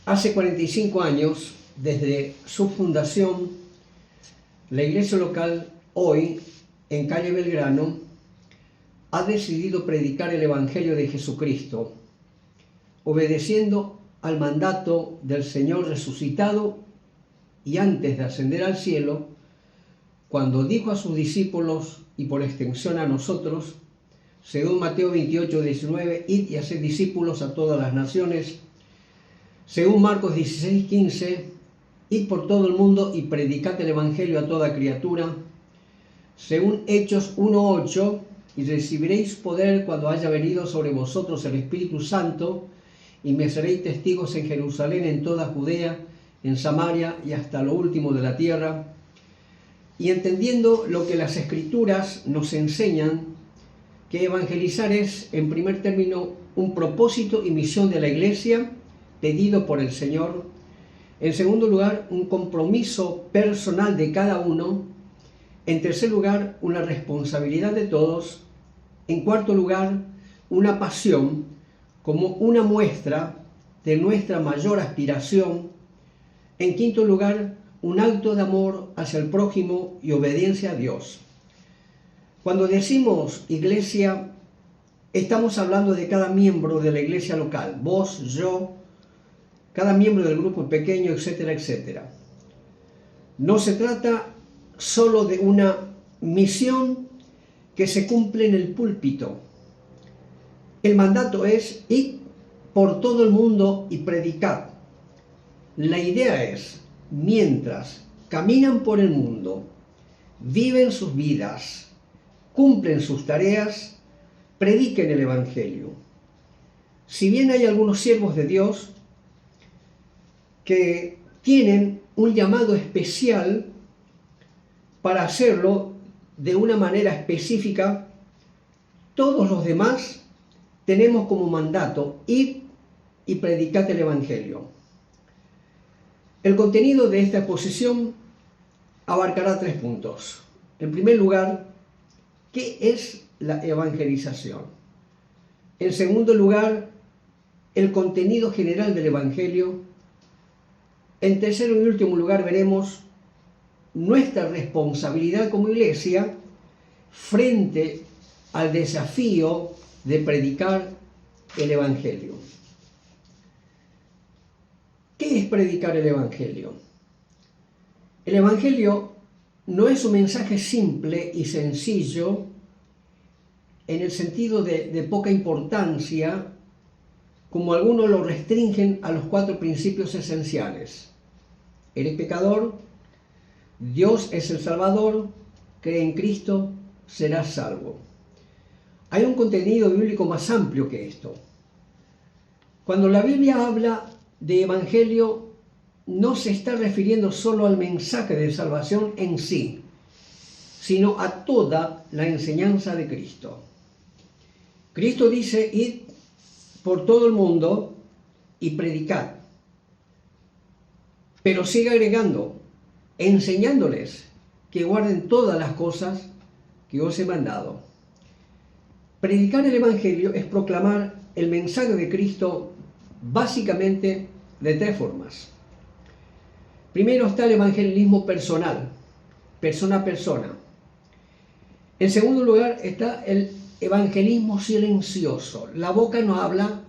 Hace 45 años, desde su fundación, la iglesia local, hoy en calle Belgrano, ha decidido predicar el Evangelio de Jesucristo, obedeciendo al mandato del Señor resucitado y antes de ascender al cielo, cuando dijo a sus discípulos y por extensión a nosotros, según Mateo 28, 19, id y haced discípulos a todas las naciones, según Marcos 16, 15, id por todo el mundo y predicad el Evangelio a toda criatura, según Hechos 1, 8, y recibiréis poder cuando haya venido sobre vosotros el Espíritu Santo, y me seréis testigos en Jerusalén, en toda Judea, en Samaria y hasta lo último de la tierra. Y entendiendo lo que las Escrituras nos enseñan, que evangelizar es, en primer término, un propósito y misión de la Iglesia, pedido por el Señor. En segundo lugar, un compromiso personal de cada uno. En tercer lugar, una responsabilidad de todos. En cuarto lugar, una pasión como una muestra de nuestra mayor aspiración. En quinto lugar, un acto de amor hacia el prójimo y obediencia a Dios. Cuando decimos iglesia, estamos hablando de cada miembro de la iglesia local, vos, yo, cada miembro del grupo pequeño, etcétera, etcétera. No se trata solo de una misión que se cumple en el púlpito. El mandato es ir por todo el mundo y predicar. La idea es, mientras caminan por el mundo, viven sus vidas, cumplen sus tareas, prediquen el Evangelio. Si bien hay algunos siervos de Dios que tienen un llamado especial para hacerlo de una manera específica, todos los demás tenemos como mandato ir y predicar el Evangelio. El contenido de esta exposición abarcará 3 puntos. En primer lugar, ¿qué es la evangelización? En segundo lugar, el contenido general del Evangelio. En tercer y último lugar, veremos nuestra responsabilidad como iglesia frente al desafío de predicar el Evangelio. ¿Qué es predicar el Evangelio? El Evangelio no es un mensaje simple y sencillo en el sentido de poca importancia, como algunos lo restringen a los 4 principios esenciales. Eres pecador, Dios es el Salvador, cree en Cristo, serás salvo. Hay un contenido bíblico más amplio que esto. Cuando la Biblia habla de evangelio, no se está refiriendo solo al mensaje de salvación en sí, sino a toda la enseñanza de Cristo. Cristo dice, id por todo el mundo y predicad. Pero sigue agregando, enseñándoles que guarden todas las cosas que os he mandado. Predicar el Evangelio es proclamar el mensaje de Cristo básicamente de 3 formas. Primero está el evangelismo personal, persona a persona. En segundo lugar está el evangelismo silencioso. La boca no habla,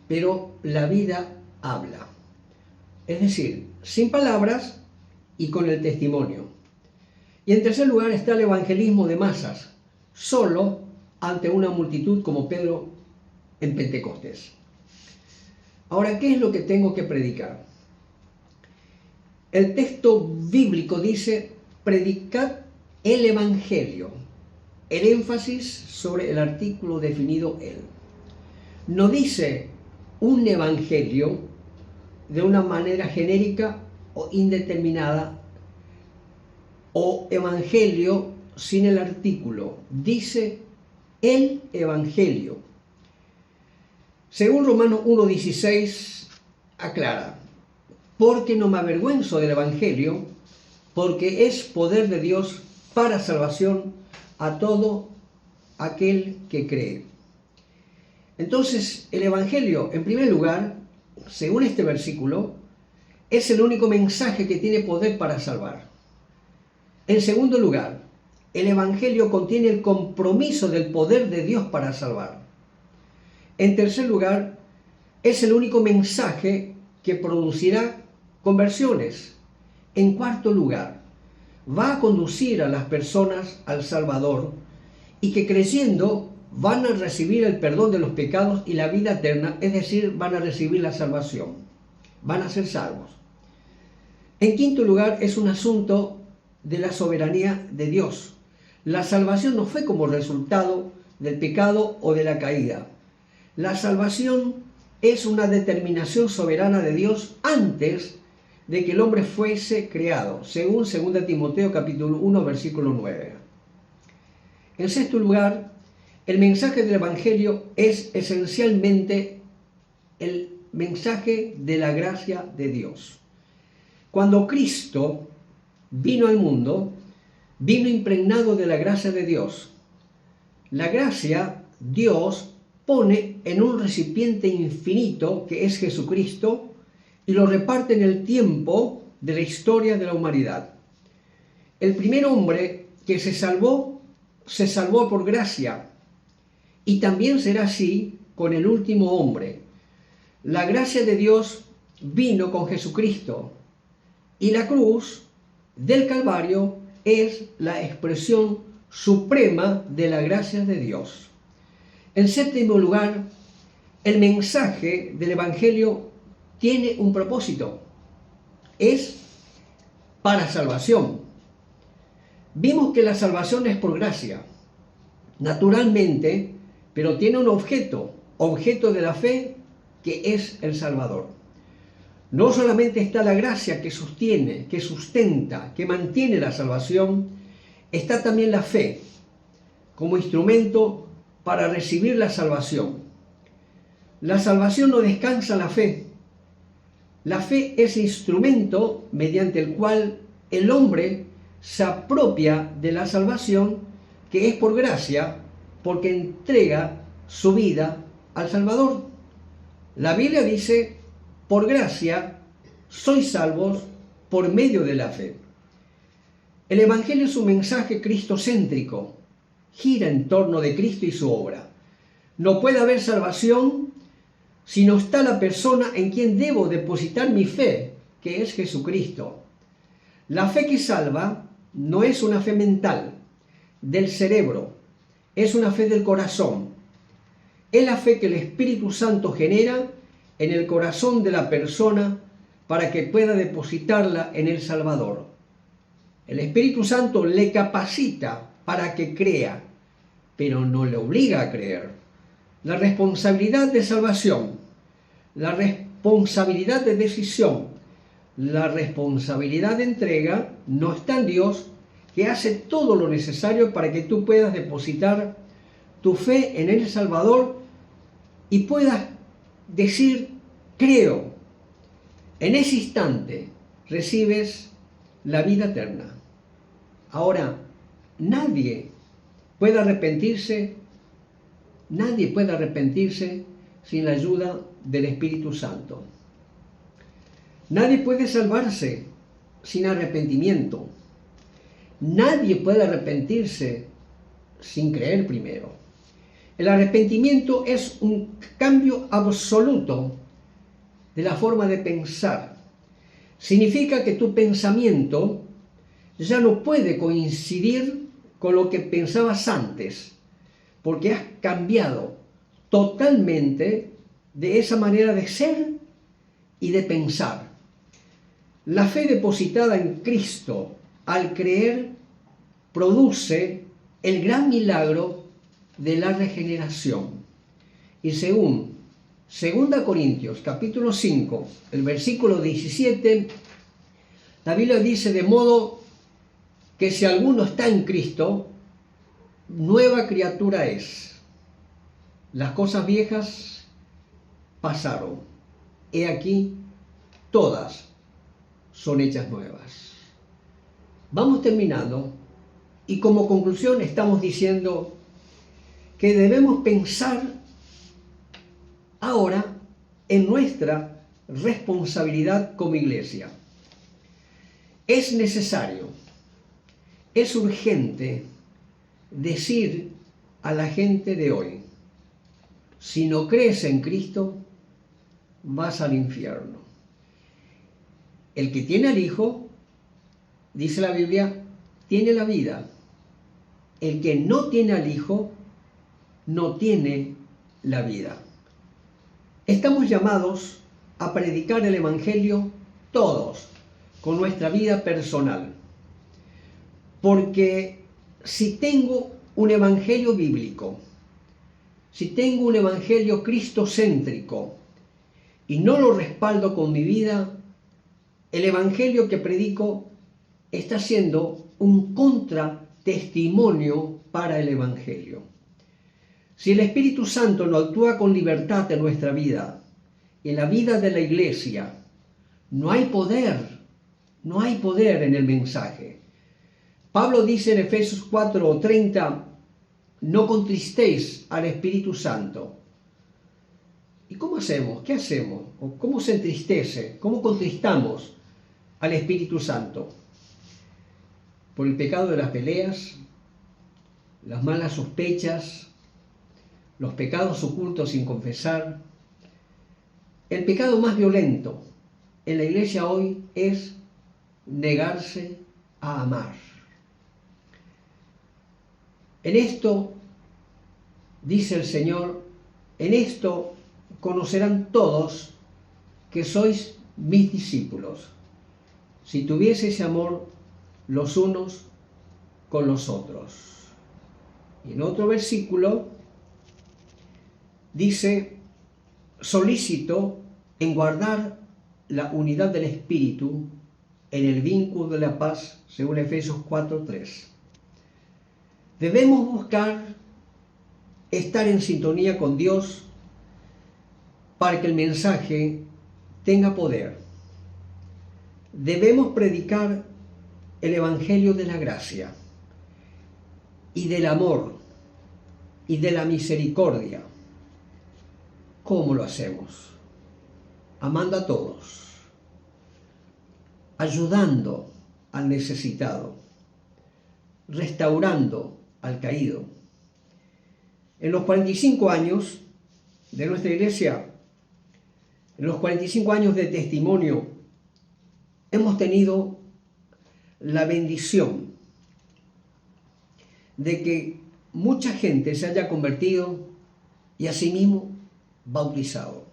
pero la vida habla. Es decir, sin palabras y con el testimonio. Y en tercer lugar está el evangelismo de masas, solo ante una multitud como Pedro en Pentecostés. Ahora, ¿qué es lo que tengo que predicar? El texto bíblico dice, predicad el Evangelio. El énfasis sobre el artículo definido el. No dice un evangelio de una manera genérica o indeterminada, o evangelio sin el artículo. Dice el Evangelio. Según Romanos 1:16 aclara, porque no me avergüenzo del Evangelio, porque es poder de Dios para salvación a todo aquel que cree. Entonces, el Evangelio, en primer lugar, según este versículo, es el único mensaje que tiene poder para salvar. En segundo lugar, el Evangelio contiene el compromiso del poder de Dios para salvar. En tercer lugar, es el único mensaje que producirá conversiones. En cuarto lugar, va a conducir a las personas al Salvador y que creyendo van a recibir el perdón de los pecados y la vida eterna, es decir, van a recibir la salvación, van a ser salvos. En quinto lugar, es un asunto de la soberanía de Dios. La salvación no fue como resultado del pecado o de la caída. La salvación es una determinación soberana de Dios antes de que el hombre fuese creado, según 2 Timoteo capítulo 1, versículo 9. En sexto lugar, el mensaje del Evangelio es esencialmente el mensaje de la gracia de Dios. Cuando Cristo vino al mundo, vino impregnado de la gracia de Dios. La gracia, Dios pone en un recipiente infinito que es Jesucristo y lo reparte en el tiempo de la historia de la humanidad. El primer hombre que se salvó por gracia y también será así con el último hombre. La gracia de Dios vino con Jesucristo y la cruz del Calvario es la expresión suprema de la gracia de Dios. En séptimo lugar, el mensaje del Evangelio tiene un propósito. Es para salvación. Vimos que la salvación es por gracia, naturalmente, pero tiene un objeto de la fe, que es el Salvador. No solamente está la gracia que sostiene, que sustenta, que mantiene la salvación, está también la fe como instrumento para recibir la salvación. La salvación no descansa en la fe. La fe es instrumento mediante el cual el hombre se apropia de la salvación, que es por gracia, porque entrega su vida al Salvador. La Biblia dice: por gracia sois salvos por medio de la fe. El Evangelio es un mensaje cristocéntrico, gira en torno de Cristo y su obra. No puede haber salvación si no está la persona en quien debo depositar mi fe, que es Jesucristo. La fe que salva no es una fe mental, del cerebro, es una fe del corazón. Es la fe que el Espíritu Santo genera en el corazón de la persona para que pueda depositarla en el Salvador. El Espíritu Santo le capacita para que crea, pero no le obliga a creer. La responsabilidad de salvación, la responsabilidad de decisión, la responsabilidad de entrega no está en Dios, que hace todo lo necesario para que tú puedas depositar tu fe en el Salvador y puedas decir: creo. En ese instante recibes la vida eterna. Ahora, nadie puede arrepentirse sin la ayuda del Espíritu Santo. Nadie puede salvarse sin arrepentimiento. Nadie puede arrepentirse sin creer primero. El arrepentimiento es un cambio absoluto de la forma de pensar. Significa que tu pensamiento ya no puede coincidir con lo que pensabas antes, porque has cambiado totalmente de esa manera de ser y de pensar. La fe depositada en Cristo al creer produce el gran milagro de la regeneración. Y según 2 Corintios capítulo 5, el versículo 17, la Biblia dice: de modo que si alguno está en Cristo, nueva criatura es. Las cosas viejas pasaron. He aquí, todas son hechas nuevas. Vamos terminando y como conclusión estamos diciendo que debemos pensar ahora en nuestra responsabilidad como iglesia. Es necesario, es urgente decir a la gente de hoy: si no crees en Cristo, vas al infierno. El que tiene al Hijo, dice la Biblia, tiene la vida. El que no tiene al Hijo, no tiene la vida. Estamos llamados a predicar el Evangelio todos, con nuestra vida personal. Porque si tengo un Evangelio bíblico, si tengo un Evangelio cristocéntrico y no lo respaldo con mi vida, el Evangelio que predico está siendo un contratestimonio para el Evangelio. Si el Espíritu Santo no actúa con libertad en nuestra vida, en la vida de la iglesia, no hay poder en el mensaje. Pablo dice en Efesios 4:30, no contristéis al Espíritu Santo. ¿Y cómo hacemos? ¿Qué hacemos? ¿O cómo se entristece? ¿Cómo contristamos al Espíritu Santo? Por el pecado de las peleas, las malas sospechas, los pecados ocultos sin confesar. El pecado más violento en la iglesia hoy es negarse a amar. En esto, dice el Señor, en esto conocerán todos que sois mis discípulos, si tuvieseis amor los unos con los otros. Y en otro versículo dice, solícito en guardar la unidad del Espíritu en el vínculo de la paz, según Efesios 4:3. Debemos buscar estar en sintonía con Dios para que el mensaje tenga poder. Debemos predicar el Evangelio de la gracia y del amor y de la misericordia. ¿Cómo lo hacemos? Amando a todos, ayudando al necesitado, restaurando al caído. En los 45 años de nuestra iglesia, en los 45 años de testimonio, hemos tenido la bendición de que mucha gente se haya convertido y asimismo bautizado.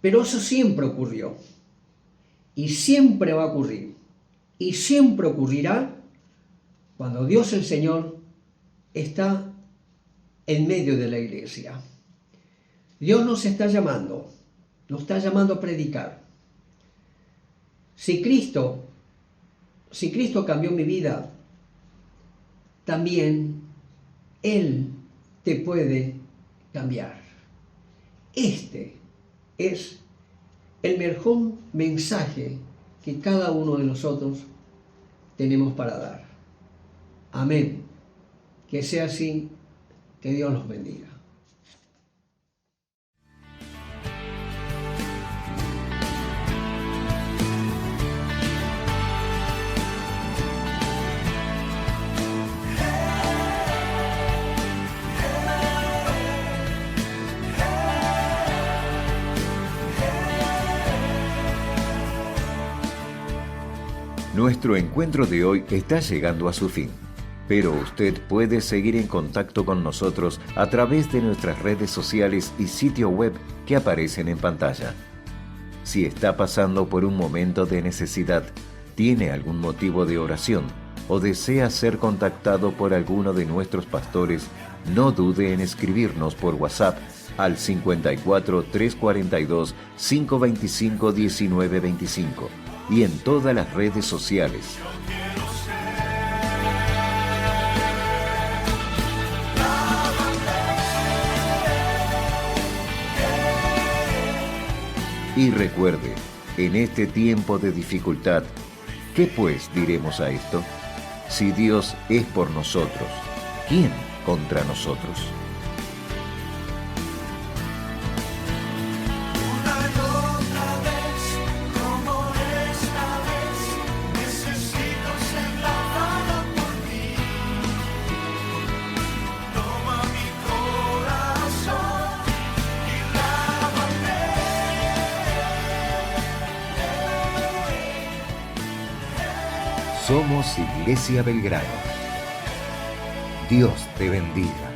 Pero eso siempre ocurrió y siempre va a ocurrir y siempre ocurrirá cuando Dios el Señor está en medio de la iglesia. Dios nos está llamando a predicar. Si Cristo cambió mi vida, también Él te puede cambiar. Este es el mejor mensaje que cada uno de nosotros tenemos para dar. Amén. Que sea así, que Dios los bendiga. Nuestro encuentro de hoy está llegando a su fin, pero usted puede seguir en contacto con nosotros a través de nuestras redes sociales y sitio web que aparecen en pantalla. Si está pasando por un momento de necesidad, tiene algún motivo de oración o desea ser contactado por alguno de nuestros pastores, no dude en escribirnos por WhatsApp al 54 342 525 1925 y en todas las redes sociales. Y recuerde, en este tiempo de dificultad, ¿qué pues diremos a esto? Si Dios es por nosotros, ¿quién contra nosotros? Una Somos Iglesia Belgrano. Dios te bendiga.